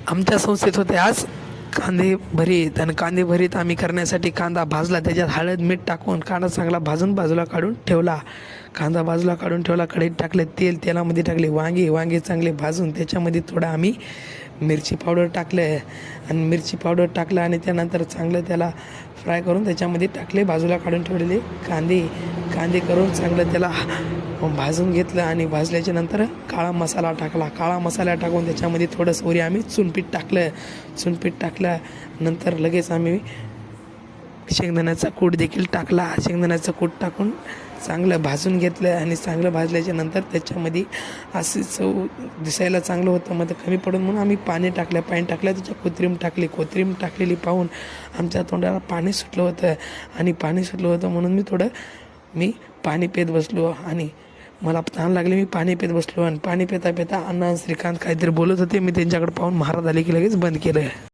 आमच्या संस्थेत होते आज कांदे भरीत. आणि कांदे भरीत आम्ही करण्यासाठी कांदा भाजला, त्याच्यात हळद मीठ टाकून कांदा चांगला भाजून बाजूला काढून ठेवला. कांदा बाजूला काढून ठेवला, कढईत टाकले तेल, तेलामध्ये टाकले वांगे चांगले भाजून त्याच्यामध्ये थोडं आम्ही मिरची पावडर टाकले आणि मिरची पावडर टाकलं आणि त्यानंतर चांगलं त्याला फ्राय करून त्याच्यामध्ये टाकले बाजूला काढून ठेवलेले कांदे करून चांगलं त्याला भाजून घेतलं. आणि भाजल्याच्या नंतर काळा मसाला टाकला. काळा मसाला टाकून त्याच्यामध्ये थोडंसं वरी आम्ही चुनपीठ टाकलं. नंतर लगेच आम्ही शेंगदाण्याचा कूट देखील टाकला. शेंगदाण्याचा कूट टाकून चांगलं भाजून घेतलं. आणि चांगलं भाजल्याच्या नंतर त्याच्यामध्ये अशी चव दिसायला चांगलं होतं, मग कमी पडून म्हणून आम्ही पाणी टाकलं. त्याच्यात कोथिंबीर टाकलेली पाहून आमच्या तोंडाला पाणी सुटलं होतं. म्हणून मी पाणी पित बसलो. आणि मला तहान लागली, मी पाणी पित बसलो. आणि पाणी पिता अण्णा श्रीकांत काहीतरी बोलत होते. मी त्यांच्याकडे पाहून महाराज आले की लगेच बंद केलं.